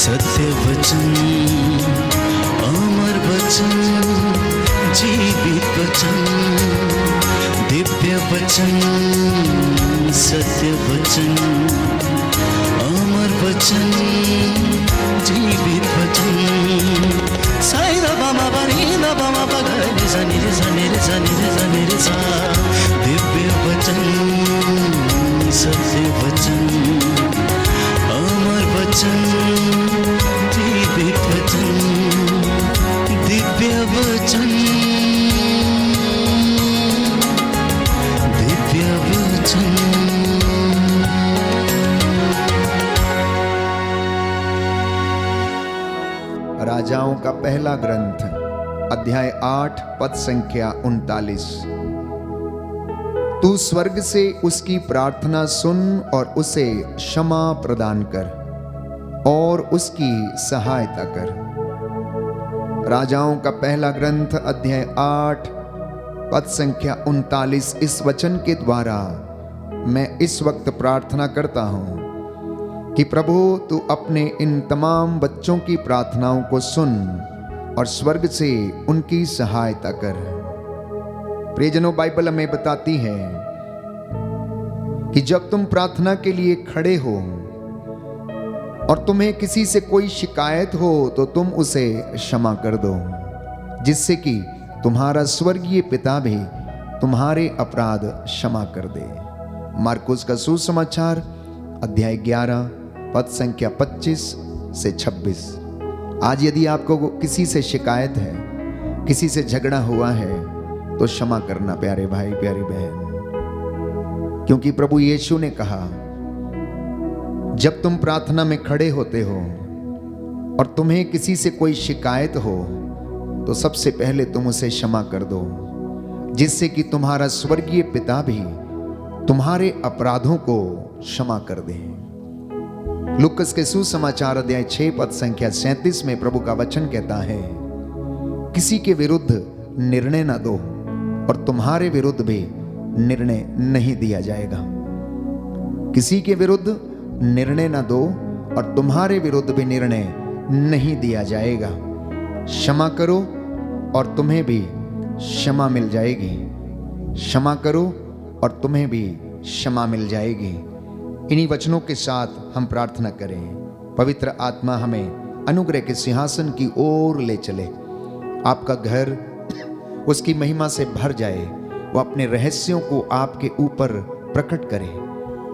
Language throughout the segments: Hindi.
सत्य वचन, अमर वचन, जीवित वचन, दिव्य वचन, सत्य वचन, अमर वचन, जीवित वचन। साई दा बामा बनी दा बामा बगरे जनी रे जनी रे जनी रे जनी रे सा। दिव्य वचन, सत्य वचन, अमर वचन, जीवित वचन, दिव्य वचन, दिव्य वचन। राजाओं का पहला ग्रंथ अध्याय 8 पद संख्या 39। तू स्वर्ग से उसकी प्रार्थना सुन और उसे क्षमा प्रदान कर और उसकी सहायता कर। राजाओं का पहला ग्रंथ अध्याय 8 पद संख्या 39। इस वचन के द्वारा मैं इस वक्त प्रार्थना करता हूं कि प्रभु तू अपने इन तमाम बच्चों की प्रार्थनाओं को सुन और स्वर्ग से उनकी सहायता कर। प्रियजनों, बाइबल हमें बताती है कि जब तुम प्रार्थना के लिए खड़े हो और तुम्हें किसी से कोई शिकायत हो तो तुम उसे क्षमा कर दो, जिससे कि तुम्हारा स्वर्गीय पिता भी तुम्हारे अपराध क्षमा कर दे। मार्कुस का सुसमाचार अध्याय 11 पद संख्या 25 से 26। आज यदि आपको किसी से शिकायत है, किसी से झगड़ा हुआ है, तो क्षमा करना प्यारे भाई प्यारी बहन, क्योंकि प्रभु यीशु ने कहा जब तुम प्रार्थना में खड़े होते हो और तुम्हें किसी से कोई शिकायत हो तो सबसे पहले तुम उसे क्षमा कर दो, जिससे कि तुम्हारा स्वर्गीय पिता भी तुम्हारे अपराधों को क्षमा कर दे। लूकस के सुसमाचार अध्याय 6 पद संख्या 37 में प्रभु का वचन कहता है, किसी के विरुद्ध निर्णय न दो और तुम्हारे विरुद्ध भी निर्णय नहीं दिया जाएगा। किसी के विरुद्ध निर्णय न दो और तुम्हारे विरुद्ध भी निर्णय नहीं दिया जाएगा। क्षमा करो और तुम्हें भी क्षमा मिल जाएगी। क्षमा करो और तुम्हें भी क्षमा मिल जाएगी। इन्हीं वचनों के साथ हम प्रार्थना करें। पवित्र आत्मा हमें अनुग्रह के सिंहासन की ओर ले चले। आपका घर उसकी महिमा से भर जाए। वो अपने रहस्यों को आपके ऊपर प्रकट करे।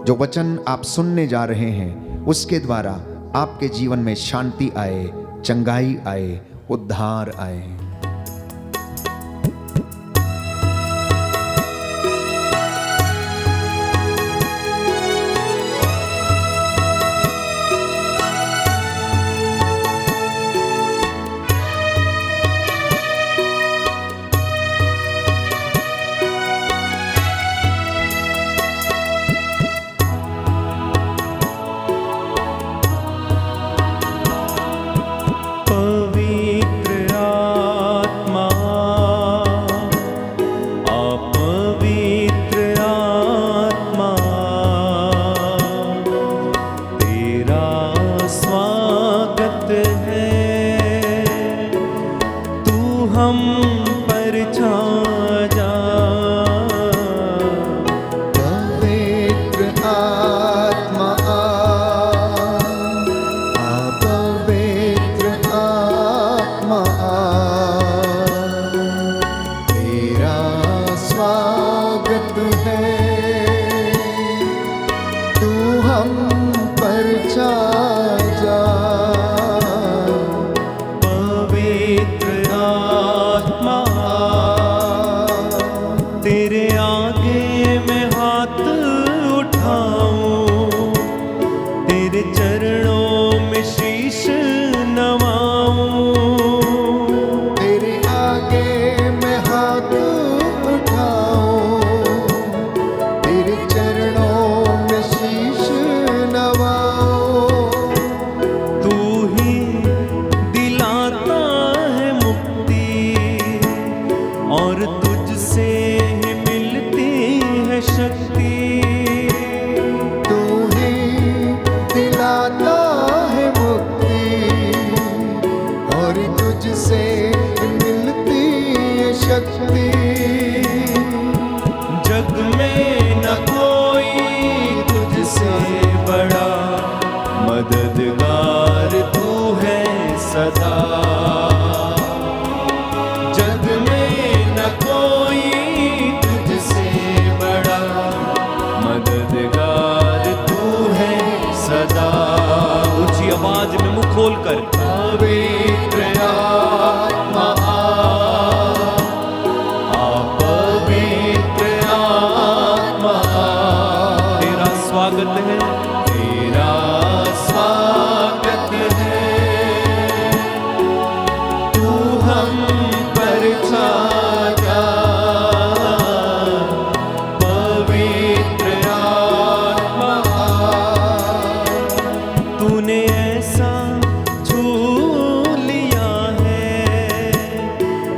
जो वचन आप सुनने जा रहे हैं उसके द्वारा आपके जीवन में शांति आए, चंगाई आए, उद्धार आए। पवित्र स्वागत है, तेरा स्वागत है। तू हम पर छा जा, पवित्र आत्मा तूने ऐसा छू लिया है,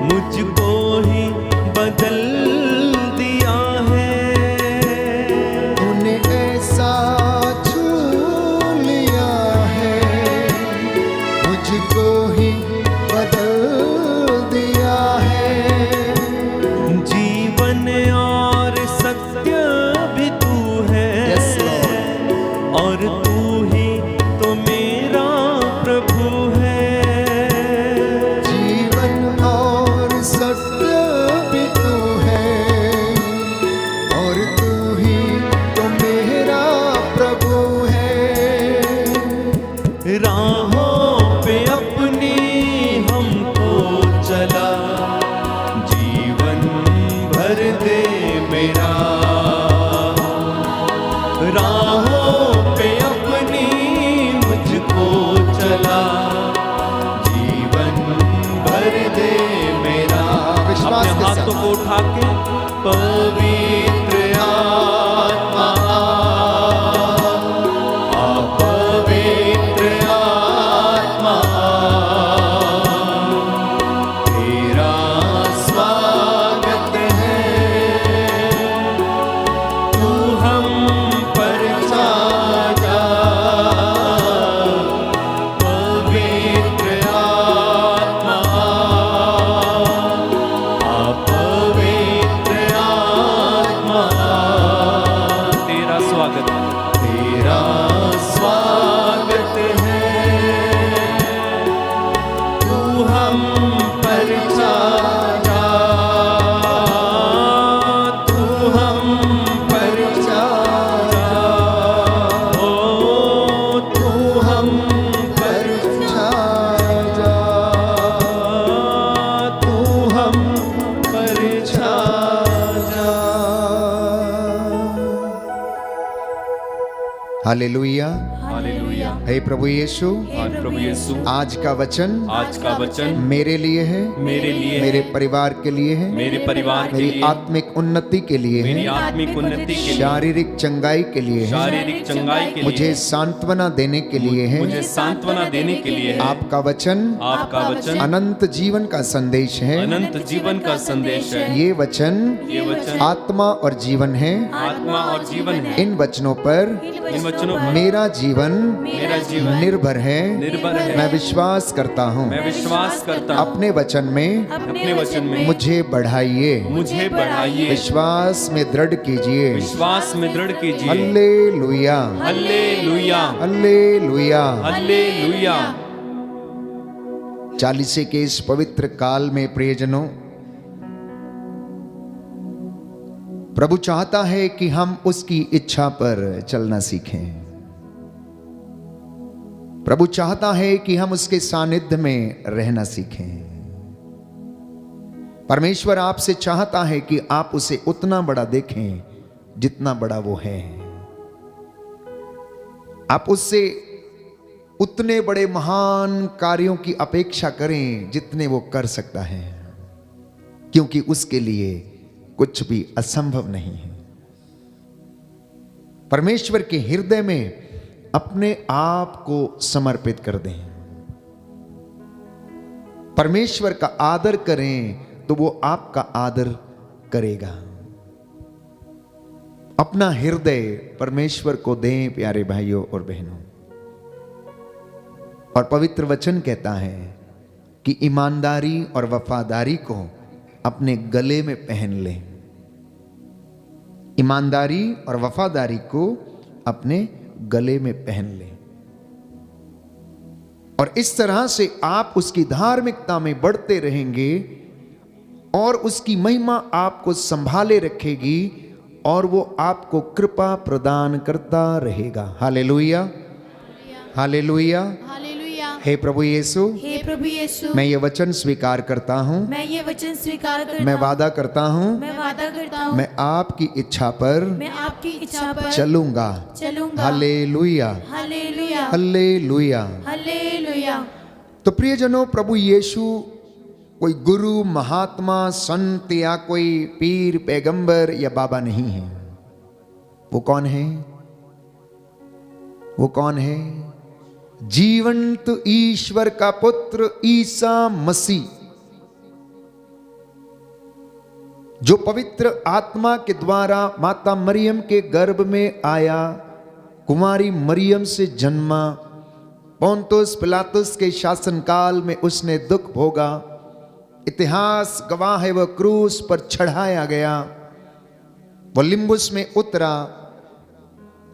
मुझको ही बदल दिया है। तूने ऐसा छू लिया है, मुझको ही बदल दिया है। जीवन और सत्य भी तू है, Yes, Lord. और तू ही तो मेरा प्रभु है। जीवन और सत्य भी तू है, और तू ही तो मेरा प्रभु है। राहों पे अपनी हमको चला, जीवन भर दे मेरा। राहों पे अपनी मुझको चला, जीवन भर दे मेरा। विश्वास अपने के साथ। हाथों को उठा के पवित्र आत्मा आ, पवित्र आत्मा तेरा स्वागत है। तू हम पर छा जा, पवित्र आत्मा आ, पवित्र आत्मा तेरा स्वागत, तेरा स्वागत है। तू हम पर छा जा, तू हम पर छा जा, ओ तू हम पर छा जा। तू हम पर छा जा। हालेलुया। हालेलुया। हे प्रभु यीशु, आज प्रभु यीशु, आज का वचन आज का वचन मेरे लिए है, मेरे लिए, मेरे परिवार के लिए है, मेरे परिवार के मेरी लिए, आत्मिक उन्नति के लिए मेरी है, आत्मिक उन्नति के लिए, शारीरिक चंगाई के लिए है, शारीरिक चंगाई के लिए, मुझे सांत्वना देने के लिए है। मुझे सांत्वना देने के लिए है। आपका वचन आपका वचन अनंत जीवन का संदेश है। अनंत जीवन का संदेश है। ये वचन ये वचन आत्मा और जीवन है। आत्मा और जीवन है। इन वचनों पर इन वचनों पर मेरा जीवन मेरा जीवन निर्भर है। निर्भर है। मैं विश्वास करता हूँ। मैं विश्वास करता हूँ। अपने वचन में अपने वचन में मुझे बढ़ाइए, मुझे बढ़ाइए, विश्वास में दृढ़ कीजिए। विश्वास में दृढ़ कीजिए। Hallelujah, hallelujah, hallelujah. हल्लेलुया। चालीसे के इस पवित्र काल में प्रियजनों, प्रभु चाहता है कि हम उसकी इच्छा पर चलना सीखें। प्रभु चाहता है कि हम उसके सानिध्य में रहना सीखें। परमेश्वर आपसे चाहता है कि आप उसे उतना बड़ा देखें जितना बड़ा वो है। आप उससे उतने बड़े महान कार्यों की अपेक्षा करें जितने वो कर सकता है, क्योंकि उसके लिए कुछ भी असंभव नहीं है। परमेश्वर के हृदय में अपने आप को समर्पित कर दें। परमेश्वर का आदर करें तो वो आपका आदर करेगा। अपना हृदय परमेश्वर को दें प्यारे भाइयों और बहनों। और पवित्र वचन कहता है कि ईमानदारी और वफादारी को अपने गले में पहन लें। ईमानदारी और वफादारी को अपने गले में पहन लें, और इस तरह से आप उसकी धार्मिकता में बढ़ते रहेंगे और उसकी महिमा आपको संभाले रखेगी और वो आपको कृपा प्रदान करता रहेगा। हालेलुया, हालेलुया, हे प्रभु यीशु, हे प्रभु यीशु, मैं ये वचन स्वीकार करता हूँ, मैं ये वचन स्वीकार करता मैं हूँ, वादा करता हूँ, मैं वादा करता हूँ, मैं आपकी इच्छा पर मैं आपकी इच्छा पर चलूंगा। चलूंगा। हालेलुया, हालेलुया, हालेलुया। हालेलुया। तो प्रियजनों, प्रभु यीशु कोई गुरु, महात्मा, संत या कोई पीर, पैगंबर या बाबा नहीं है। वो कौन है? वो कौन है? जीवंत ईश्वर का पुत्र ईसा मसीह, जो पवित्र आत्मा के द्वारा माता मरियम के गर्भ में आया, कुमारी मरियम से जन्मा, पोंतुस पिलातुस के शासनकाल में उसने दुख भोगा, इतिहास गवाह है, वह क्रूस पर चढ़ाया गया, वह लिम्बुस में उतरा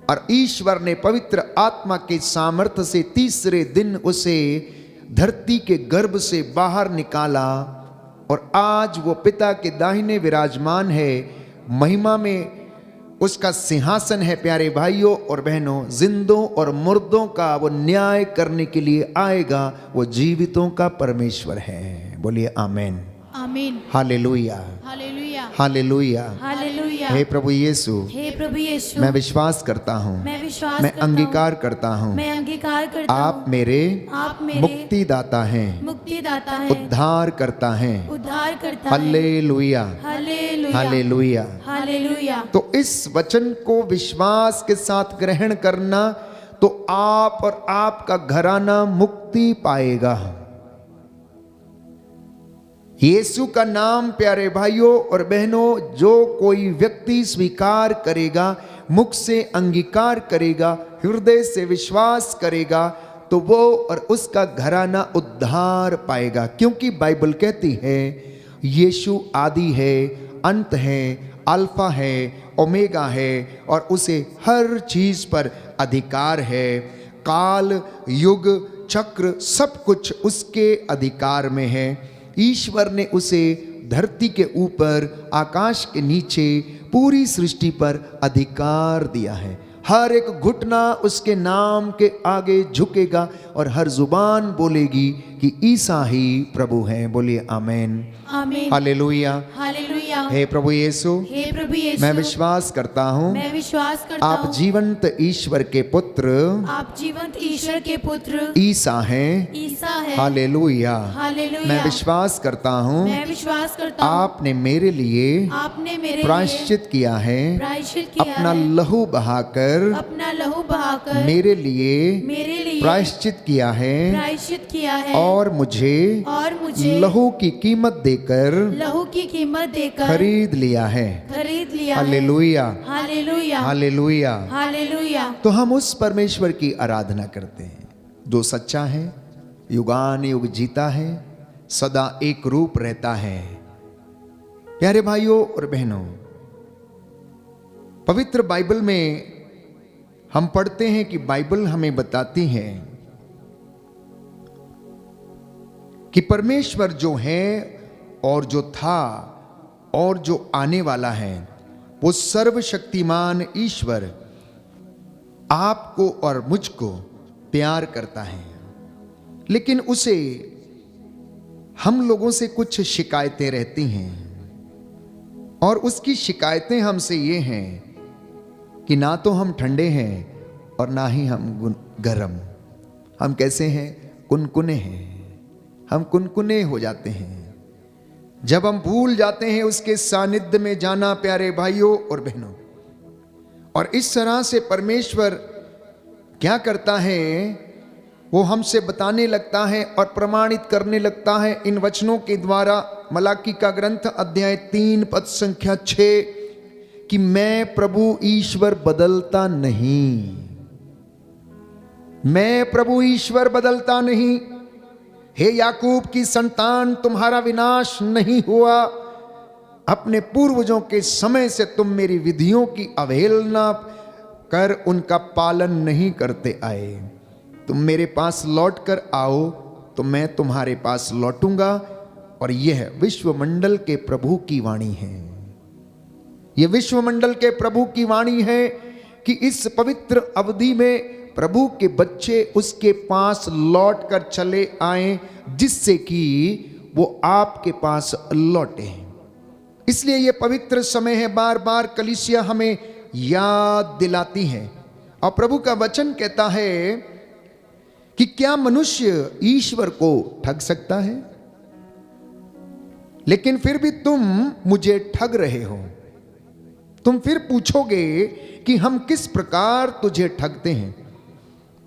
और ईश्वर ने पवित्र आत्मा के सामर्थ्य से तीसरे दिन उसे धरती के गर्भ से बाहर निकाला और आज वो पिता के दाहिने विराजमान है। महिमा में उसका सिंहासन है। प्यारे भाइयों और बहनों, जिंदों और मुर्दों का वो न्याय करने के लिए आएगा। वो जीवितों का परमेश्वर है। बोलिए आमीन, आमीन, हालेलुया, हालेलुया, हालेलुया। हालेलुया। हे प्रभु यीशु, हे प्रभु यीशु, मैं विश्वास करता हूँ, मैं विश्वास मैं करता हूँ, अंगीकार करता हूँ, मैं अंगीकार करता हूँ, आप मेरे मुक्तिदाता हैं, मुक्तिदाता है, उद्धार करता हैं। उद्धार करता है। हालेलुया, हालेलुया, हालेलुया। हालेलुया। तो इस वचन को विश्वास के साथ ग्रहण करना तो आप और आपका घराना मुक्ति पाएगा। यीशु का नाम प्यारे भाइयों और बहनों, जो कोई व्यक्ति स्वीकार करेगा, मुख से अंगीकार करेगा, हृदय से विश्वास करेगा, तो वो और उसका घराना उद्धार पाएगा। क्योंकि बाइबल कहती है यीशु आदि है, अंत है, अल्फा है, ओमेगा है और उसे हर चीज पर अधिकार है। काल, युग, चक्र सब कुछ उसके अधिकार में है। ईश्वर ने उसे धरती के ऊपर, आकाश के नीचे, पूरी सृष्टि पर अधिकार दिया है। हर एक घुटना उसके नाम के आगे झुकेगा और हर जुबान बोलेगी कि ईसा ही प्रभु हैं। बोलिए आमीन, आमीन, हालेलुया, हालेलुया। हे प्रभु यीशु, हे प्रभु यीशु, मैं विश्वास करता हूँ मैं विश्वास करता आप हूँ, जीवंत ईश्वर के पुत्र आप जीवंत ईश्वर के पुत्र ईसा हैं। ईसा है। हालेलुया, हालेलुया। मैं विश्वास करता हूँ मैं विश्वास करता हूँ, आपने मेरे लिए आपने मेरे प्रायश्चित किया है, लिए प्रायश्चित किया अपना है, लहू बहाकर अपना लहू बहाकर मेरे लिए प्रायश्चित किया है प्रायश्चित किया है और मुझे लहू की कीमत देकर लहू की कीमत देकर खरीद लिया है। हालेलुया, हालेलुया, हालेलुया। हालेलुया। तो हम उस परमेश्वर की आराधना करते हैं जो सच्चा है, युगान युग जीता है, सदा एक रूप रहता है। प्यारे भाइयों और बहनों, पवित्र बाइबल में हम पढ़ते हैं कि बाइबल हमें बताती है कि परमेश्वर जो है और जो था और जो आने वाला है, वो सर्वशक्तिमान ईश्वर आपको और मुझको प्यार करता है। लेकिन उसे हम लोगों से कुछ शिकायतें रहती हैं और उसकी शिकायतें हमसे ये हैं कि ना तो हम ठंडे हैं और ना ही हम गर्म। हम कैसे हैं? कुनकुने हैं। हम कुनकुने हो जाते हैं जब हम भूल जाते हैं उसके सानिध्य में जाना। प्यारे भाइयों और बहनों, और इस तरह से परमेश्वर क्या करता है, वो हमसे बताने लगता है और प्रमाणित करने लगता है इन वचनों के द्वारा। मलाकी का ग्रंथ अध्याय 3 पद संख्या 6 कि मैं प्रभु ईश्वर बदलता नहीं, मैं प्रभु ईश्वर बदलता नहीं। हे याकूब की संतान, तुम्हारा विनाश नहीं हुआ। अपने पूर्वजों के समय से तुम मेरी विधियों की अवहेलना कर उनका पालन नहीं करते आए। तुम मेरे पास लौट कर आओ तो मैं तुम्हारे पास लौटूंगा। और यह विश्वमंडल के प्रभु की वाणी है। यह विश्वमंडल के प्रभु की वाणी है कि इस पवित्र अवधि में प्रभु के बच्चे उसके पास लौट कर चले आए, जिससे कि वो आपके पास लौटे। इसलिए ये पवित्र समय है, बार बार कलीसिया हमें याद दिलाती है। और प्रभु का वचन कहता है कि क्या मनुष्य ईश्वर को ठग सकता है? लेकिन फिर भी तुम मुझे ठग रहे हो। तुम फिर पूछोगे कि हम किस प्रकार तुझे ठगते हैं।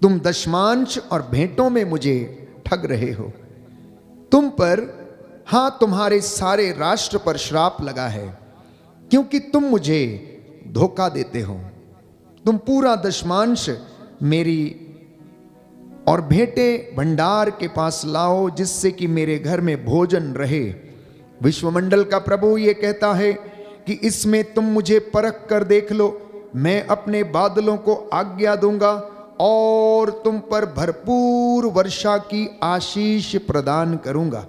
तुम दशमांश और भेंटों में मुझे ठग रहे हो। तुम पर, हां, तुम्हारे सारे राष्ट्र पर श्राप लगा है, क्योंकि तुम मुझे धोखा देते हो। तुम पूरा दशमांश मेरी और भेंटे भंडार के पास लाओ, जिससे कि मेरे घर में भोजन रहे। विश्वमंडल का प्रभु ये कहता है कि इसमें तुम मुझे परख कर देख लो। मैं अपने बादलों को आज्ञा दूंगा और तुम पर भरपूर वर्षा की आशीष प्रदान करूंगा।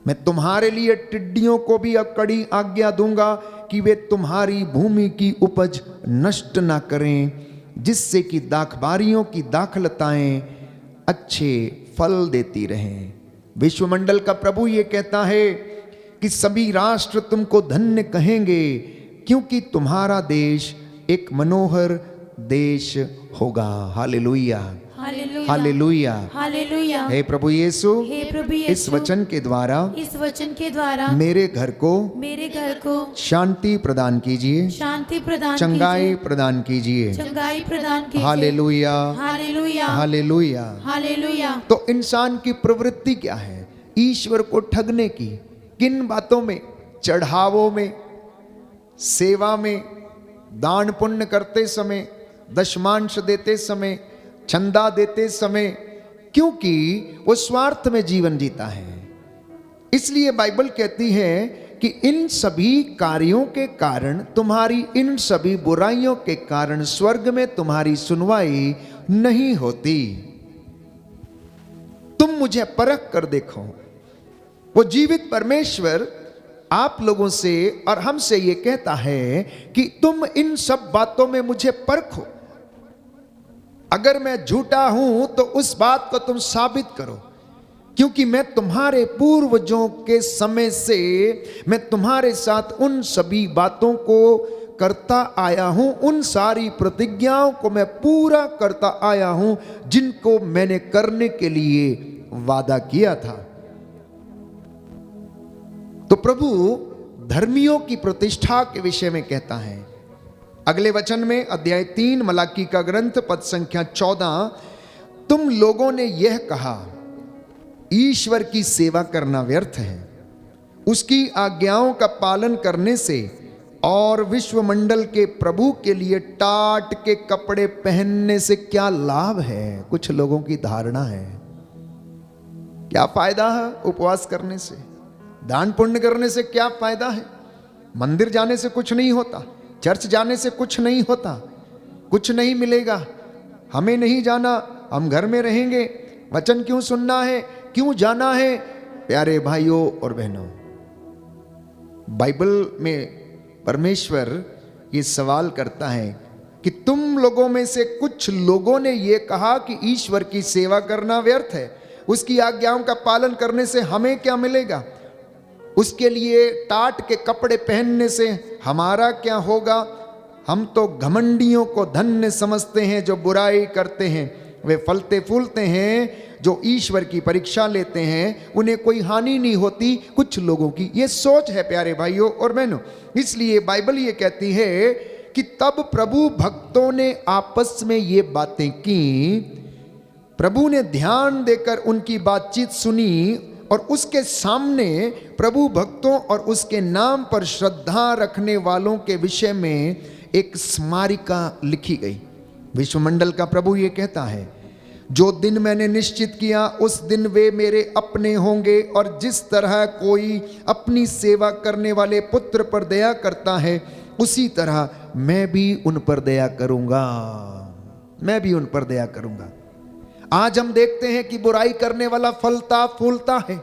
मैं तुम्हारे लिए टिड्डियों को भी कड़ी आज्ञा दूंगा कि वे तुम्हारी भूमि की उपज नष्ट ना करें, जिससे कि दाखबारियों की दाखलताएं अच्छे फल देती रहें। विश्वमंडल का प्रभु ये कहता है कि सभी राष्ट्र तुमको धन्य कहेंगे, क्योंकि तुम्हारा देश एक मनोहर देश होगा। हालेलुया, हालेलुया, हालेलुया, हालेलुया। हे प्रभु यीशु, हे प्रभु यीशु, इस वचन के द्वारा इस वचन के द्वारा मेरे घर को शांति प्रदान कीजिए, शांति प्रदान चंगाई कीजिए, प्रदान कीजिए। चंगाई प्रदान कीजिए। हालेलुया, हालेलुया, हालेलुया। हालेलुया। तो इंसान की प्रवृत्ति क्या है? ईश्वर को ठगने की। किन बातों में? चढ़ावों में, सेवा में, दान पुण्य करते समय, दशमांश देते समय, चंदा देते समय, क्योंकि वो स्वार्थ में जीवन जीता है। इसलिए बाइबल कहती है कि इन सभी कार्यों के कारण, तुम्हारी इन सभी बुराइयों के कारण स्वर्ग में तुम्हारी सुनवाई नहीं होती। तुम मुझे परख कर देखो। वो जीवित परमेश्वर आप लोगों से और हमसे ये कहता है कि तुम इन सब बातों में मुझे परखो। अगर मैं झूठा हूं तो उस बात को तुम साबित करो, क्योंकि मैं तुम्हारे पूर्वजों के समय से मैं तुम्हारे साथ उन सभी बातों को करता आया हूं, उन सारी प्रतिज्ञाओं को मैं पूरा करता आया हूं जिनको मैंने करने के लिए वादा किया था। तो प्रभु धर्मियों की प्रतिष्ठा के विषय में कहता है अगले वचन में, अध्याय 3 मलाकी का ग्रंथ, पद संख्या 14, तुम लोगों ने यह कहा, ईश्वर की सेवा करना व्यर्थ है, उसकी आज्ञाओं का पालन करने से और विश्वमंडल के प्रभु के लिए टाट के कपड़े पहनने से क्या लाभ है। कुछ लोगों की धारणा है, क्या फायदा है उपवास करने से, दान पुण्य करने से क्या फायदा है, मंदिर जाने से कुछ नहीं होता, चर्च जाने से कुछ नहीं होता, कुछ नहीं मिलेगा, हमें नहीं जाना, हम घर में रहेंगे, वचन क्यों सुनना है, क्यों जाना है। प्यारे भाइयों और बहनों, बाइबल में परमेश्वर ये सवाल करता है कि तुम लोगों में से कुछ लोगों ने ये कहा कि ईश्वर की सेवा करना व्यर्थ है, उसकी आज्ञाओं का पालन करने से हमें क्या मिलेगा, उसके लिए टाट के कपड़े पहनने से हमारा क्या होगा। हम तो घमंडियों को धन्य समझते हैं जो बुराई करते हैं, वे फलते फूलते हैं। जो ईश्वर की परीक्षा लेते हैं उन्हें कोई हानि नहीं होती। कुछ लोगों की ये सोच है प्यारे भाइयों और बहनों। इसलिए बाइबल ये कहती है कि तब प्रभु भक्तों ने आपस में ये बातें की, प्रभु ने ध्यान देकर उनकी बातचीत सुनी और उसके सामने प्रभु भक्तों और उसके नाम पर श्रद्धा रखने वालों के विषय में एक स्मारिका लिखी गई। विश्वमंडल का प्रभु ये कहता है, जो दिन मैंने निश्चित किया उस दिन वे मेरे अपने होंगे, और जिस तरह कोई अपनी सेवा करने वाले पुत्र पर दया करता है उसी तरह मैं भी उन पर दया करूंगा, मैं भी उन पर दया करूंगा। आज हम देखते हैं कि बुराई करने वाला फलता फूलता है,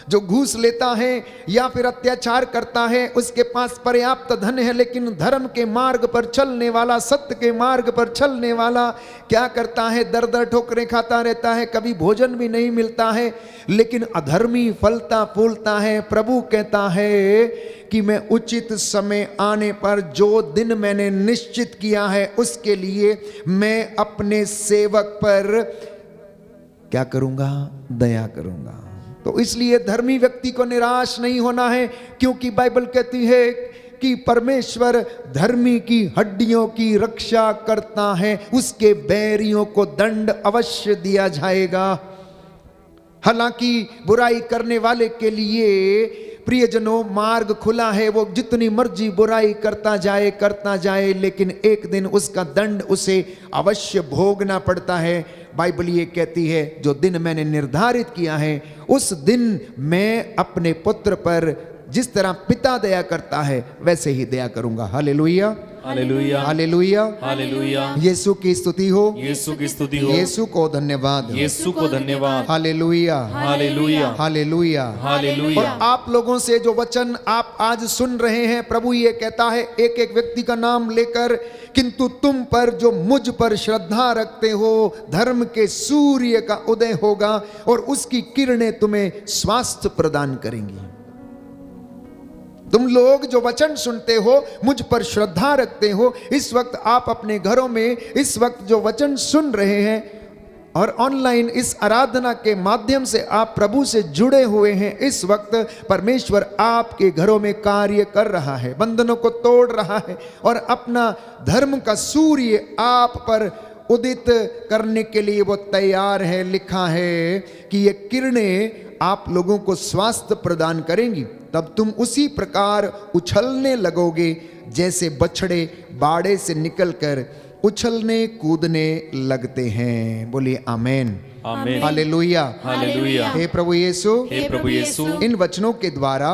जो घूस लेता है या फिर अत्याचार करता है, उसके पास पर्याप्त धन है, लेकिन धर्म के मार्ग पर चलने वाला, सत्य के मार्ग पर चलने वाला क्या करता है? दर दर ठोकरें खाता रहता है, कभी भोजन भी नहीं मिलता है, लेकिन अधर्मी फलता फूलता है। प्रभु कहता है कि मैं उचित समय आने पर जो दिन मैंने निश्चित किया है उसके लिए मैं अपने सेवक पर क्या करूंगा? दया करूंगा। तो इसलिए धर्मी व्यक्ति को निराश नहीं होना है, क्योंकि बाइबल कहती है कि परमेश्वर धर्मी की हड्डियों की रक्षा करता है, उसके बैरियों को दंड अवश्य दिया जाएगा। हालांकि बुराई करने वाले के लिए प्रियजनों मार्ग खुला है, वो जितनी मर्जी बुराई करता जाए, लेकिन एक दिन उसका दंड उसे अवश्य भोगना पड़ता है। बाइबल ये कहती है जो दिन मैंने निर्धारित किया है उस दिन मैं अपने पुत्र पर जिस तरह पिता दया करता है वैसे ही दया करूंगा। हालेलुया, हालेलुया, हालेलुया, हालेलुया। यीशु की स्तुति हो, यीशु की स्तुति हो, यीशु को धन्यवाद, यीशु को धन्यवाद। हालेलुया, हालेलुया, हालेलुया, हालेलुया। और आप लोगों से जो वचन आप आज सुन रहे हैं, प्रभु ये कहता है एक एक व्यक्ति का नाम लेकर, किंतु तुम पर जो मुझ पर श्रद्धा रखते हो धर्म के सूर्य का उदय होगा और उसकी किरणें तुम्हें स्वास्थ्य प्रदान करेंगी। तुम लोग जो वचन सुनते हो, मुझ पर श्रद्धा रखते हो, इस वक्त आप अपने घरों में इस वक्त जो वचन सुन रहे हैं और ऑनलाइन इस आराधना के माध्यम से आप प्रभु से जुड़े हुए हैं, इस वक्त परमेश्वर आपके घरों में कार्य कर रहा है, बंधनों को तोड़ रहा है और अपना धर्म का सूर्य आप पर उदित करने के लिए वो तैयार है। लिखा है कि ये किरणें आप लोगों को स्वास्थ्य प्रदान करेंगी, तब तुम उसी प्रकार उछलने लगोगे जैसे बछड़े बाड़े से निकलकर उछलने कूदने लगते हैं। बोलिए आमेन, आमेन, हालेलुया, हालेलुया। हे प्रभु यीशु, हे प्रभु यीशु, इन वचनों के द्वारा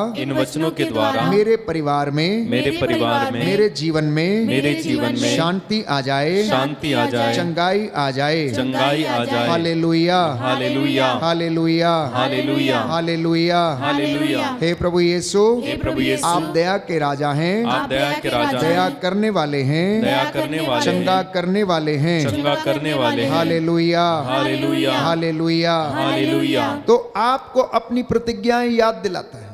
मेरे परिवार में, मेरे जीवन में, शांति आ जाए, चंगाई आ जाए, हालेलुया, हालेलुया, हालेलुया, हालेलुया, हालेलुया, हालेलुया। हे प्रभु यीशु, हे प्रभु यीशु, आप दया के राजा हैं, आप दया के राजा हैं, दया करने वाले हैं, दया करने वाले, चंगा करने वाले हैं, चंगा करने वाले, हालेलुया, हालेलुया, हालेलुया, हालेलुया। तो आपको अपनी प्रतिज्ञाएं याद दिलाता है,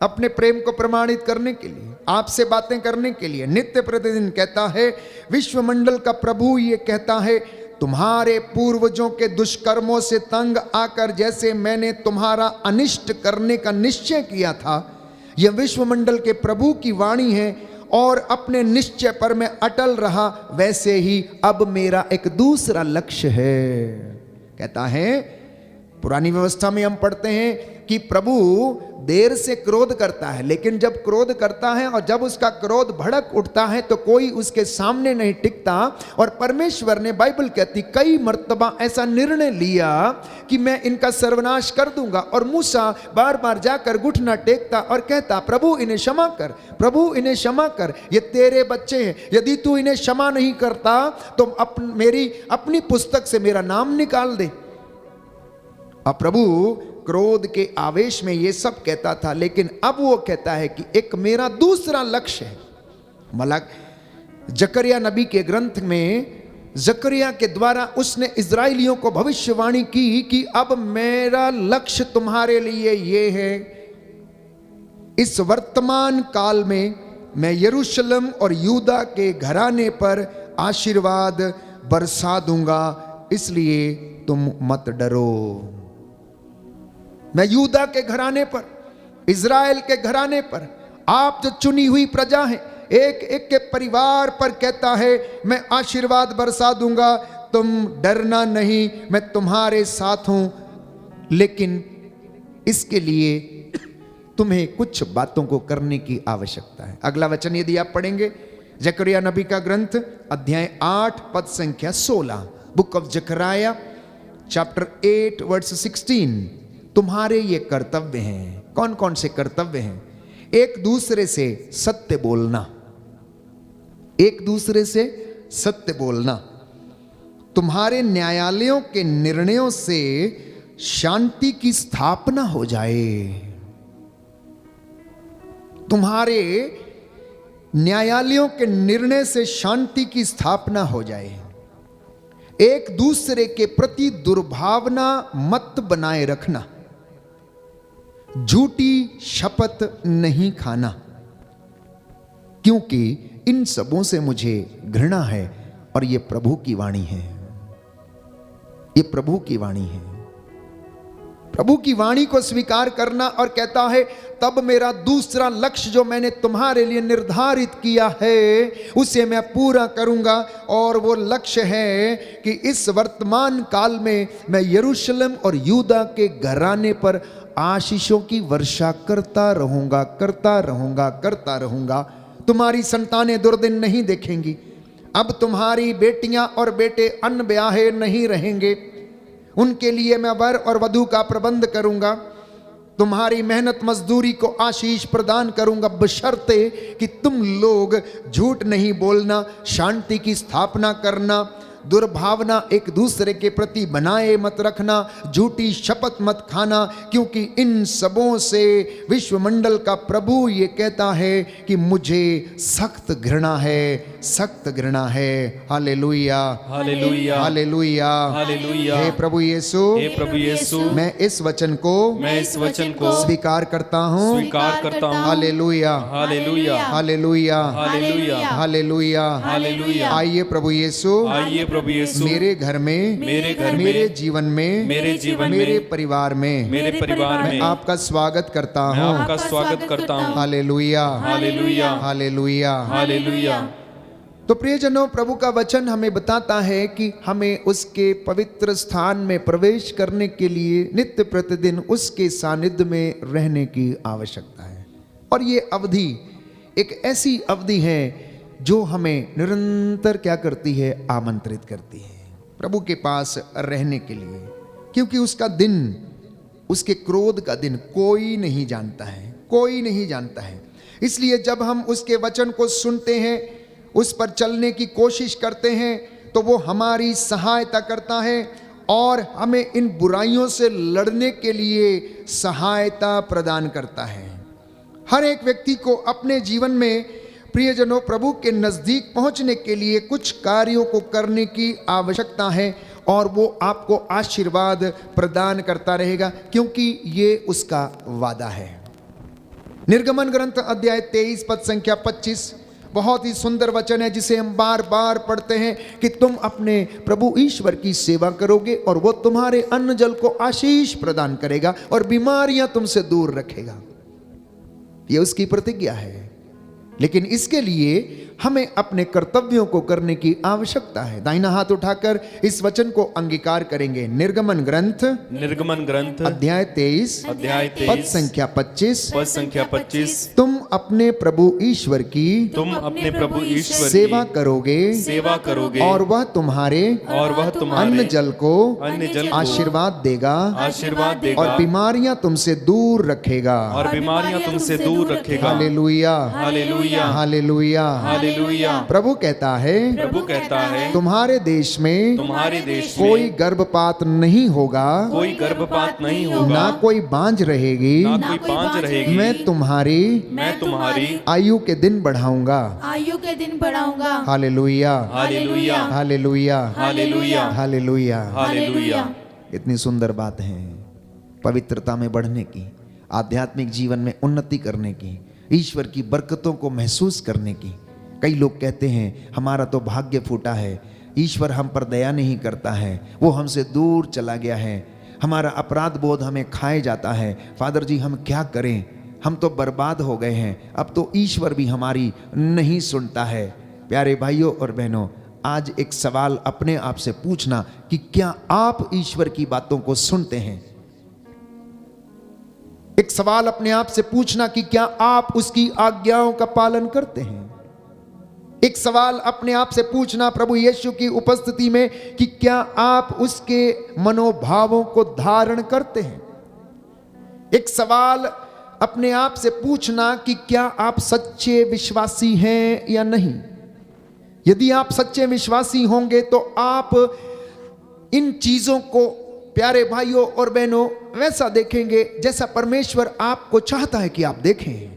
अपने प्रेम को प्रमाणित करने के लिए, आपसे बातें करने के लिए नित्य प्रतिदिन कहता है। विश्वमंडल का प्रभु ये कहता है, तुम्हारे पूर्वजों के दुष्कर्मों से तंग आकर जैसे मैंने तुम्हारा अनिष्ट करने का निश्चय किया था, यह विश्वमंडल के प्रभु की वाणी है, और अपने निश्चय पर मैं अटल रहा, वैसे ही अब मेरा एक दूसरा लक्ष्य है। कहता है, पुरानी व्यवस्था में हम पढ़ते हैं कि प्रभु देर से क्रोध करता है, लेकिन जब क्रोध करता है और जब उसका क्रोध भड़क उठता है तो कोई उसके सामने नहीं टिकता। और परमेश्वर ने, बाइबल कहती, कई मर्तबा ऐसा निर्णय लिया कि मैं इनका सर्वनाश कर दूंगा, और मूसा बार बार जाकर घुटना टेकता और कहता, प्रभु इन्हें क्षमा कर, प्रभु इन्हें क्षमा कर, ये तेरे बच्चे हैं, यदि तू इन्हें क्षमा नहीं करता तो मेरी अपनी पुस्तक से मेरा नाम निकाल दे। अब प्रभु क्रोध के आवेश में ये सब कहता था, लेकिन अब वो कहता है कि एक मेरा दूसरा लक्ष्य है। मलक जकरिया नबी के ग्रंथ में जकरिया के द्वारा उसने इजराइलियों को भविष्यवाणी की कि अब मेरा लक्ष्य तुम्हारे लिए ये है, इस वर्तमान काल में मैं यरूशलेम और यूदा के घराने पर आशीर्वाद बरसा दूंगा, इसलिए तुम मत डरो। मैं यूदा के घराने पर, इज़राइल के घराने पर, आप जो चुनी हुई प्रजा हैं, एक एक के परिवार पर कहता है मैं आशीर्वाद बरसा दूंगा, तुम डरना नहीं, मैं तुम्हारे साथ हूं, लेकिन इसके लिए तुम्हें कुछ बातों को करने की आवश्यकता है। अगला वचन यदि आप पढ़ेंगे, जकरिया नबी का ग्रंथ अध्याय 8 पद संख्या 16, book of Zechariah chapter 8 verse 16। तुम्हारे ये कर्तव्य हैं। कौन कौन से कर्तव्य हैं? एक दूसरे से सत्य बोलना, एक दूसरे से सत्य बोलना, तुम्हारे न्यायालयों के निर्णयों से शांति की स्थापना हो जाए, तुम्हारे न्यायालयों के निर्णय से शांति की स्थापना हो जाए, एक दूसरे के प्रति दुर्भावना मत बनाए रखना, झूठी शपथ नहीं खाना, क्योंकि इन सबों से मुझे घृणा है और ये प्रभु की वाणी है। ये प्रभु की वाणी है। प्रभु की वाणी को स्वीकार करना और कहता है तब मेरा दूसरा लक्ष्य जो मैंने तुम्हारे लिए निर्धारित किया है उसे मैं पूरा करूंगा, और वो लक्ष्य है कि इस वर्तमान काल में मैं यरूशलेम और यूदा के घराने पर आशीषों की वर्षा करता रहूंगा, करता रहूंगा, करता रहूंगा। तुम्हारी संतानें दुर्दिन नहीं देखेंगी। अब तुम्हारी बेटियां और बेटे अन ब्याहे नहीं रहेंगे, उनके लिए मैं वर और वधू का प्रबंध करूंगा। तुम्हारी मेहनत मजदूरी को आशीष प्रदान करूंगा, बशर्ते कि तुम लोग झूठ नहीं बोलना, शांति की स्थापना करना, दुर्भावना एक दूसरे के प्रति बनाए मत रखना, झूठी शपथ मत खाना, क्योंकि इन सबों से विश्वमंडल का प्रभु ये कहता है कि मुझे सख्त घृणा है, सख्त घृणा है। हालेलुया, हालेलुया, हालेलुया, हालेलुया। हे प्रभु यीशु, हे प्रभु यीशु, मैं इस वचन को स्वीकार करता हूँ। स्वीकार करता हूँ। हालेलुया, हालेलुया, हालेलुया, हालेलुया, हालेलुया, हालेलुया। आइए प्रभु यीशु, आइए प्रभु यीशु, मेरे घर में, मेरे घर में, मेरे जीवन में, मेरे जीवन में, मेरे परिवार में, मेरे परिवार मैं में आपका स्वागत करता मैं हूँ। आपका स्वागत करता हूँ। हालेलुया, हालेलुया, हालेलुया, हालेलुया। तो प्रियजनों, प्रभु का वचन हमें बताता है कि हमें उसके पवित्र स्थान में प्रवेश करने के लिए नित्य प्रतिदिन उसके सानिध्य में रहने की आवश्यकता है। और ये अवधि एक ऐसी अवधि है जो हमें निरंतर क्या करती है? आमंत्रित करती है प्रभु के पास रहने के लिए, क्योंकि उसका दिन, उसके क्रोध का दिन कोई नहीं जानता है, कोई नहीं जानता है। इसलिए जब हम उसके वचन को सुनते हैं, उस पर चलने की कोशिश करते हैं, तो वो हमारी सहायता करता है और हमें इन बुराइयों से लड़ने के लिए सहायता प्रदान करता है। हर एक व्यक्ति को अपने जीवन में प्रियजनों प्रभु के नजदीक पहुंचने के लिए कुछ कार्यों को करने की आवश्यकता है, और वो आपको आशीर्वाद प्रदान करता रहेगा, क्योंकि ये उसका वादा है। निर्गमन ग्रंथ अध्याय 23 पद संख्या 25 बहुत ही सुंदर वचन है, जिसे हम बार बार पढ़ते हैं कि तुम अपने प्रभु ईश्वर की सेवा करोगे और वो तुम्हारे अन्न जल को आशीष प्रदान करेगा और बीमारियां तुमसे दूर रखेगा। ये उसकी प्रतिज्ञा है। लेकिन इसके लिए हमें अपने कर्तव्यों को करने की आवश्यकता है। दाहिना हाथ उठाकर इस वचन को अंगीकार करेंगे। निर्गमन ग्रंथ अध्याय 23 पद संख्या 25 तुम अपने प्रभु ईश्वर की सेवा करोगे और वह तुम्हारे अन्न जल को आशीर्वाद देगा और बीमारियां तुमसे दूर रखेगा। हालेलुया, हालेलुया, प्रभु कहता है तुम्हारे देश में कोई गर्भपात नहीं होगा, ना कोई बांझ रहेगी, मैं तुम्हारी आयु के दिन बढ़ाऊंगा। हालेलुया, हालेलुया, हालेलुया। इतनी सुंदर बात है पवित्रता में बढ़ने की, आध्यात्मिक जीवन में उन्नति करने की, ईश्वर की बरकतों को महसूस करने की। कई लोग कहते हैं हमारा तो भाग्य फूटा है, ईश्वर हम पर दया नहीं करता है, वो हमसे दूर चला गया है, हमारा अपराध बोध हमें खाए जाता है। फादर जी हम क्या करें, हम तो बर्बाद हो गए हैं, अब तो ईश्वर भी हमारी नहीं सुनता है। प्यारे भाइयों और बहनों, आज एक सवाल अपने आप से पूछना कि क्या आप ईश्वर की बातों को सुनते हैं? एक सवाल अपने आप से पूछना कि क्या आप उसकी आज्ञाओं का पालन करते हैं? एक सवाल अपने आप से पूछना प्रभु यीशु की उपस्थिति में कि क्या आप उसके मनोभावों को धारण करते हैं? एक सवाल अपने आप से पूछना कि क्या आप सच्चे विश्वासी हैं या नहीं। यदि आप सच्चे विश्वासी होंगे तो आप इन चीजों को प्यारे भाइयों और बहनों, वैसा देखेंगे जैसा परमेश्वर आपको चाहता है कि आप देखें।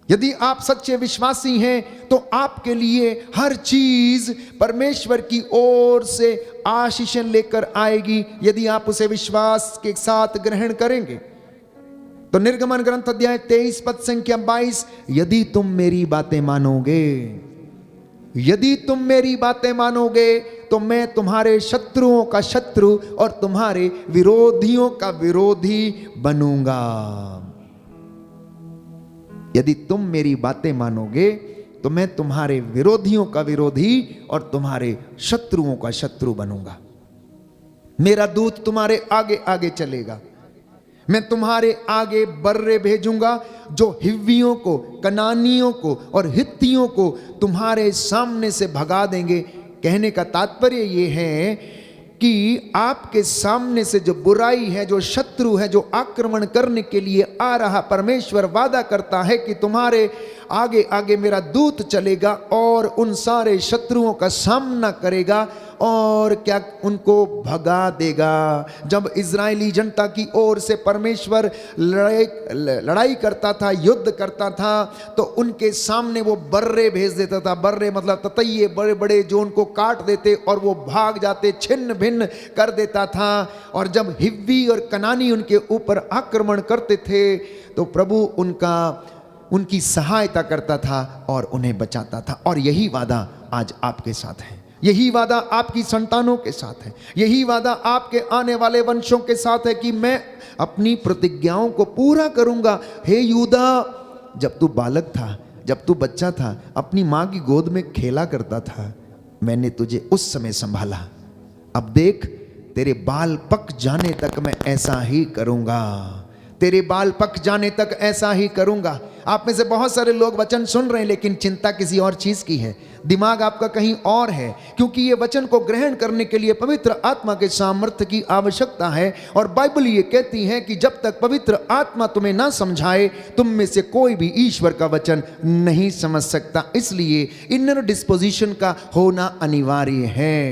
यदि आप सच्चे विश्वासी हैं तो आपके लिए हर चीज परमेश्वर की ओर से आशीषें लेकर आएगी, यदि आप उसे विश्वास के साथ ग्रहण करेंगे। तो निर्गमन ग्रंथ अध्याय 23 पद संख्या 22, यदि तुम मेरी बातें मानोगे, यदि तुम मेरी बातें मानोगे तो मैं तुम्हारे शत्रुओं का शत्रु और तुम्हारे विरोधियों का विरोधी बनूंगा। यदि तुम मेरी बातें मानोगे तो मैं तुम्हारे विरोधियों का विरोधी और तुम्हारे शत्रुओं का शत्रु बनूंगा। मेरा दूत तुम्हारे आगे आगे चलेगा, मैं तुम्हारे आगे बर्रे भेजूंगा जो हिव्वियों को, कनानियों को और हित्तियों को तुम्हारे सामने से भगा देंगे। कहने का तात्पर्य यह है कि आपके सामने से जो बुराई है, जो शत्रु है, जो आक्रमण करने के लिए आ रहा, परमेश्वर वादा करता है कि तुम्हारे आगे आगे मेरा दूत चलेगा और उन सारे शत्रुओं का सामना करेगा और क्या उनको भगा देगा। जब इजरायली जनता की ओर से परमेश्वर लड़ाई करता था, युद्ध करता था, तो उनके सामने वो बर्रे भेज देता था। बर्रे मतलब ततैये बड़े बड़े जो उनको काट देते और वो भाग जाते, छिन्न भिन्न कर देता था। और जब हिव्वी और कनानी उनके ऊपर आक्रमण करते थे तो प्रभु उनकी सहायता करता था और उन्हें बचाता था। और यही वादा आज आपके साथ है, यही वादा आपकी संतानों के साथ है, यही वादा आपके आने वाले वंशों के साथ है कि मैं अपनी प्रतिज्ञाओं को पूरा करूंगा। हे यूदा, जब तू बालक था, जब तू बच्चा था, अपनी मां की गोद में खेला करता था, मैंने तुझे उस समय संभाला। अब देख, तेरे बाल पक जाने तक मैं ऐसा ही करूंगा, तेरे बाल पक जाने तक ऐसा ही करूंगा। आप में से बहुत सारे लोग वचन सुन रहे हैं लेकिन चिंता किसी और चीज की है, दिमाग आपका कहीं और है, क्योंकि ये वचन को ग्रहण करने के लिए पवित्र आत्मा के सामर्थ्य की आवश्यकता है। और बाइबल ये कहती है कि जब तक पवित्र आत्मा तुम्हें ना समझाए, तुम में से कोई भी ईश्वर का वचन नहीं समझ सकता। इसलिए इनर डिस्पोजिशन का होना अनिवार्य है,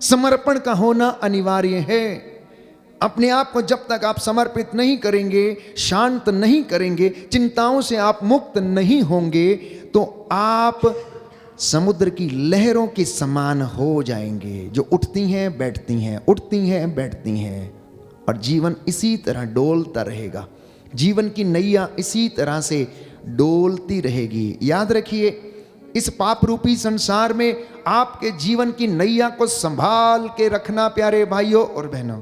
समर्पण का होना अनिवार्य है। अपने आप को जब तक आप समर्पित नहीं करेंगे, शांत नहीं करेंगे, चिंताओं से आप मुक्त नहीं होंगे, तो आप समुद्र की लहरों के समान हो जाएंगे, जो उठती हैं बैठती हैं, उठती हैं बैठती हैं, और जीवन इसी तरह डोलता रहेगा। जीवन की नैया इसी तरह से डोलती रहेगी। याद रखिए, इस पाप रूपी संसार में आपके जीवन की नैया को संभाल के रखना प्यारे भाइयों और बहनों।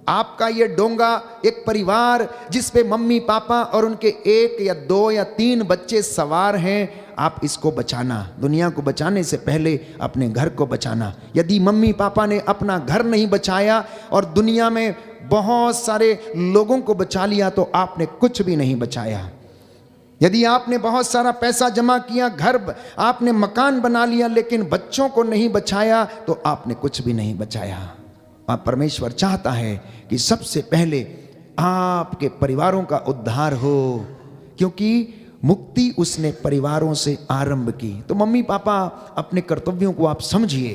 आपका ये डोंगा, एक परिवार जिस पे मम्मी पापा और उनके 1 या 2 या 3 बच्चे सवार हैं, आप इसको बचाना। दुनिया को बचाने से पहले अपने घर को बचाना। यदि मम्मी पापा ने अपना घर नहीं बचाया और दुनिया में बहुत सारे लोगों को बचा लिया तो आपने कुछ भी नहीं बचाया। यदि आपने बहुत सारा पैसा जमा किया, घर आपने मकान बना लिया, लेकिन बच्चों को नहीं बचाया तो आपने कुछ भी नहीं बचाया। परमेश्वर चाहता है कि सबसे पहले आपके परिवारों का उद्धार हो, क्योंकि मुक्ति उसने परिवारों से आरंभ की। तो मम्मी पापा, अपने कर्तव्यों को आप समझिए,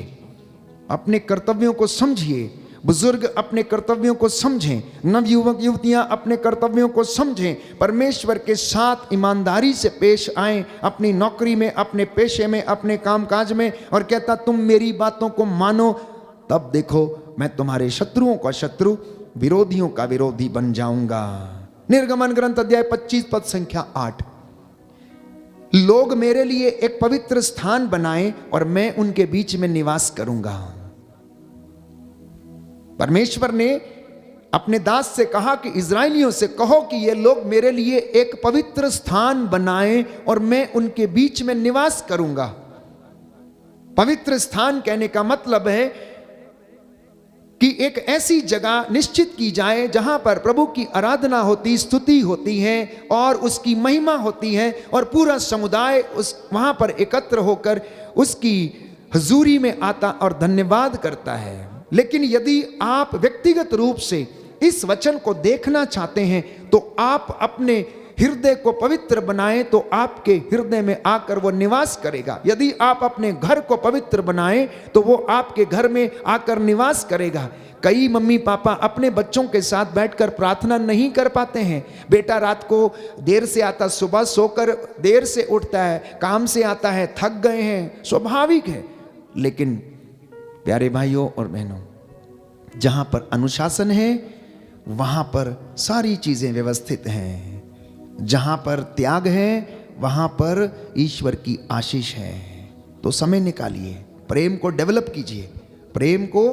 अपने कर्तव्यों को समझिए। बुजुर्ग अपने कर्तव्यों को समझें, नवयुवक युवतियां अपने कर्तव्यों को समझें, परमेश्वर के साथ ईमानदारी से पेश आएं, अपनी नौकरी में, अपने पेशे में, अपने कामकाज में। और कहता, तुम मेरी बातों को मानो, तब देखो मैं तुम्हारे शत्रुओं का शत्रु, विरोधियों का विरोधी बन जाऊंगा। निर्गमन ग्रंथ अध्याय 25 पद संख्या 8, लोग मेरे लिए एक पवित्र स्थान बनाएं और मैं उनके बीच में निवास करूंगा। परमेश्वर ने अपने दास से कहा कि इजराइलियों से कहो कि ये लोग मेरे लिए एक पवित्र स्थान बनाएं और मैं उनके बीच में निवास करूंगा। पवित्र स्थान कहने का मतलब है कि एक ऐसी जगह निश्चित की जाए जहां पर प्रभु की आराधना होती, स्तुति होती है और उसकी महिमा होती है, और पूरा समुदाय वहां पर एकत्र होकर उसकी हुजूरी में आता और धन्यवाद करता है। लेकिन यदि आप व्यक्तिगत रूप से इस वचन को देखना चाहते हैं तो आप अपने हृदय को पवित्र बनाएं तो आपके हृदय में आकर वो निवास करेगा। यदि आप अपने घर को पवित्र बनाएं तो वो आपके घर में आकर निवास करेगा। कई मम्मी पापा अपने बच्चों के साथ बैठकर प्रार्थना नहीं कर पाते हैं। बेटा रात को देर से आता, सुबह सोकर देर से उठता है, काम से आता है, थक गए हैं, स्वाभाविक है। लेकिन प्यारे भाइयों और बहनों, जहां पर अनुशासन है वहां पर सारी चीजें व्यवस्थित हैं। जहां पर त्याग है वहां पर ईश्वर की आशीष है। तो समय निकालिए, प्रेम को डेवलप कीजिए, प्रेम को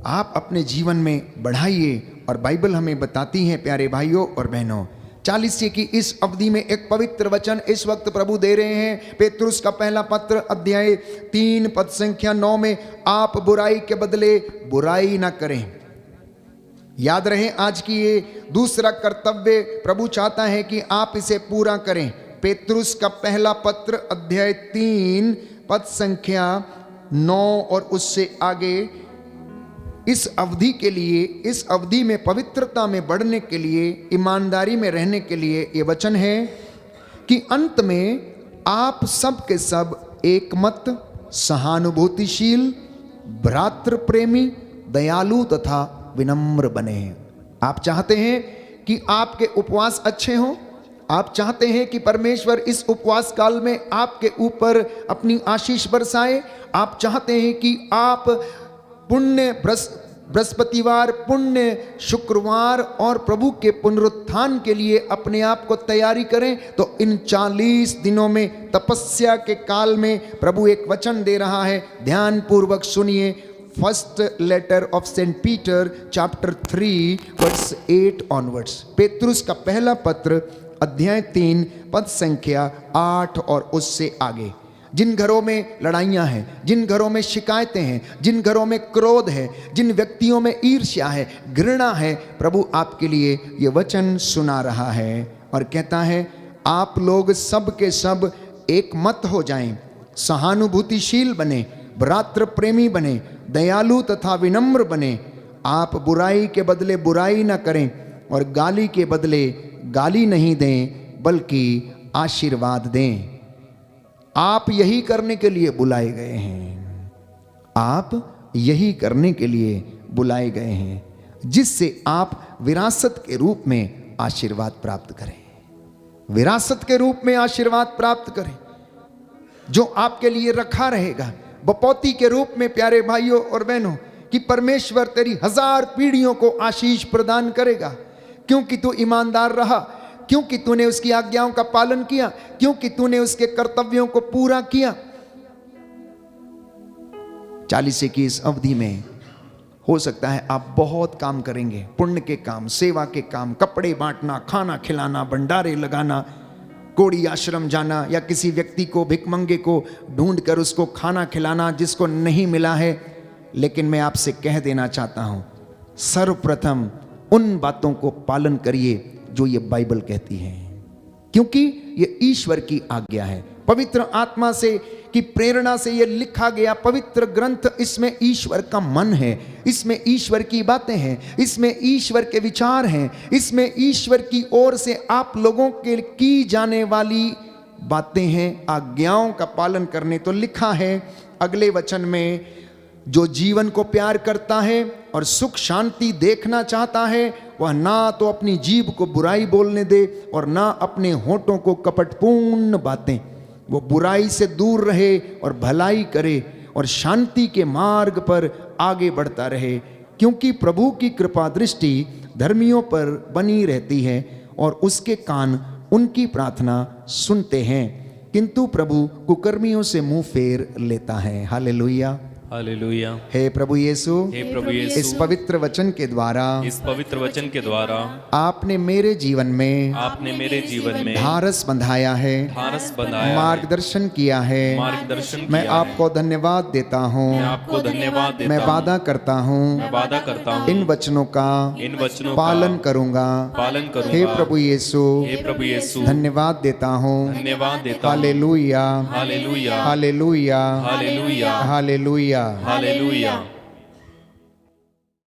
आप अपने जीवन में बढ़ाइए। और बाइबल हमें बताती है प्यारे भाइयों और बहनों, 40 की इस अवधि में एक पवित्र वचन इस वक्त प्रभु दे रहे हैं। पेतरुस का पहला पत्र अध्याय 3 पद संख्या 9 में, आप बुराई के बदले बुराई ना करें। याद रहे आज की ये दूसरा कर्तव्य प्रभु चाहता है कि आप इसे पूरा करें। पेतरुस का पहला पत्र अध्याय 3 पद संख्या 9 और उससे आगे, इस अवधि के लिए, इस अवधि में पवित्रता में बढ़ने के लिए, ईमानदारी में रहने के लिए ये वचन है कि अंत में आप सब के सब एकमत, सहानुभूतिशील, भ्रातृ प्रेमी, दयालु तथा विनम्र बने। आप चाहते हैं कि आपके उपवास अच्छे हों, आप चाहते हैं कि परमेश्वर इस उपवास काल में आपके ऊपर अपनी आशीष बरसाए, आप चाहते हैं कि आप पुण्य बृहस्पतिवार, पुण्य शुक्रवार और प्रभु के पुनरुत्थान के लिए अपने आप को तैयारी करें, तो इन 40 दिनों में तपस्या के काल में प्रभु एक वचन दे रहा है। ध्यान पूर्वक सुनिए। First letter of Saint Peter chapter 3 verse 8 onwards. पेतरुस का पहला पत्र अध्याय 3 पद संख्या 8 और उससे आगे। जिन घरों में लड़ाइयाँ हैं, जिन घरों में शिकायतें हैं, जिन घरों में क्रोध है, जिन व्यक्तियों में ईर्ष्या है, घृणा है, प्रभु आपके लिए ये वचन सुना रहा है और कहता है, आप लोग सब के सब एक मत हो जाएं, सहानुभूतिशील बने, भ्रातृ प्रेमी बने, दयालु तथा विनम्र बने। आप बुराई के बदले बुराई ना करें और गाली के बदले गाली नहीं दें, बल्कि आशीर्वाद दें। आप यही करने के लिए बुलाए गए हैं, आप यही करने के लिए बुलाए गए हैं, जिससे आप विरासत के रूप में आशीर्वाद प्राप्त करें। विरासत के रूप में आशीर्वाद प्राप्त करें जो आपके लिए रखा रहेगा बपौती के रूप में। प्यारे भाइयों और बहनों, कि परमेश्वर तेरी 1000 पीढ़ियों को आशीष प्रदान करेगा, क्योंकि तू ईमानदार रहा, क्योंकि तूने उसकी आज्ञाओं का पालन किया, क्योंकि तूने उसके कर्तव्यों को पूरा किया। 40 की इस अवधि में हो सकता है आप बहुत काम करेंगे, पुण्य के काम, सेवा के काम, कपड़े बांटना, खाना खिलाना, भंडारे लगाना, कोड़ी आश्रम जाना, या किसी व्यक्ति को, भिखमंगे को ढूंढकर उसको खाना खिलाना जिसको नहीं मिला है। लेकिन मैं आपसे कह देना चाहता हूं, सर्वप्रथम उन बातों को पालन करिए जो ये बाइबल कहती है, क्योंकि ये ईश्वर की आज्ञा है। पवित्र आत्मा से की प्रेरणा से ये लिखा गया पवित्र ग्रंथ, इसमें ईश्वर का मन है, इसमें ईश्वर की बातें हैं, इसमें ईश्वर के विचार हैं, इसमें ईश्वर की ओर से आप लोगों के की जाने वाली बातें हैं। आज्ञाओं का पालन करने तो लिखा है अगले वचन में, जो जीवन को प्यार करता है और सुख शांति देखना चाहता है, वह ना तो अपनी जीभ को बुराई बोलने दे और ना अपने होठों को कपटपूर्ण बातें। वो बुराई से दूर रहे और भलाई करे और शांति के मार्ग पर आगे बढ़ता रहे, क्योंकि प्रभु की कृपा दृष्टि धर्मियों पर बनी रहती है और उसके कान उनकी प्रार्थना सुनते हैं, किंतु प्रभु कुकर्मियों से मुंह फेर लेता है। हालेलुया, हालेलुया। हे प्रभु यीशु, हे प्रभु यीशु, इस पवित्र वचन के द्वारा, इस पवित्र वचन के द्वारा आपने मेरे जीवन में, आपने मेरे जीवन में ढारस बंधाया है, ढारस बंधाया, मार्गदर्शन किया है। मार्गदर्शन मैं किया आपको धन्यवाद देता हूँ, मैं आपको धन्यवाद देता मैं हूँ, वादा करता हूँ मैं वादा करता हूँ इन वचनों का इन वचनों पालन का करूंगा। पालन करूंगा। हे प्रभु यीशु, हे प्रभु यीशु, धन्यवाद देता हूँ। धन्यवाद देता हूँ। हालेलुया, हालेलुया, हालेलुया, हालेलुया, हालेलुया। हालेलुया।